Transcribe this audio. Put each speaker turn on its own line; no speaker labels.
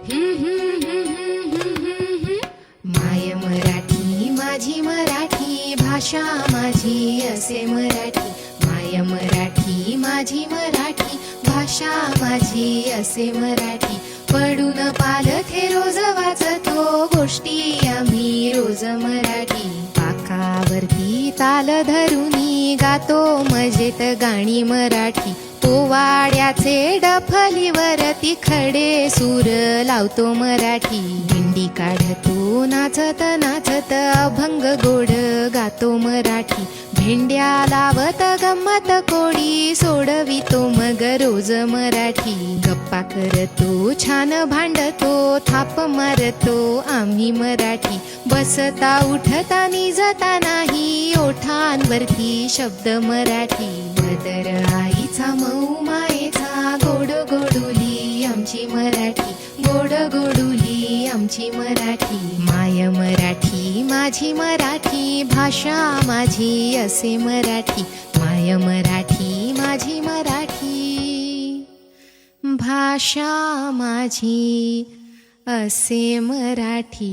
माय मराठी माझी मराठी भाषा माझी असे मराठी। माय मराठी माझी मराठी भाषा माझी असे मराठी। पडून पालथे रोज वाचतो गोष्टी आम्ही रोज मराठी। पाकावरती ताल धरुनी गातो मजेत गाणी मराठी। पोवाड्याचे डफलीवरती खडे सूर लावतो मराठी। दिंडी काढतो नाचत नाचत अभंग गोड गातो मराठी। भेंड्या लावत गंमत कोडी सोडवितो मग रोज मराठी। गप्पा करतो छान भांडतो थाप मारतो आम्ही मराठी। बसता उठता निजता नाही ओठांवरती शब्द मराठी। बदर आईचा मऊ मायेचा गोड गोडुली आमची मराठी। गोड गोडुली आमची मराठी। माय मराठी माझी मराठी भाषा माझी असे मराठी। माय मराठी माझी मराठी भाषा माझी असे मराठी।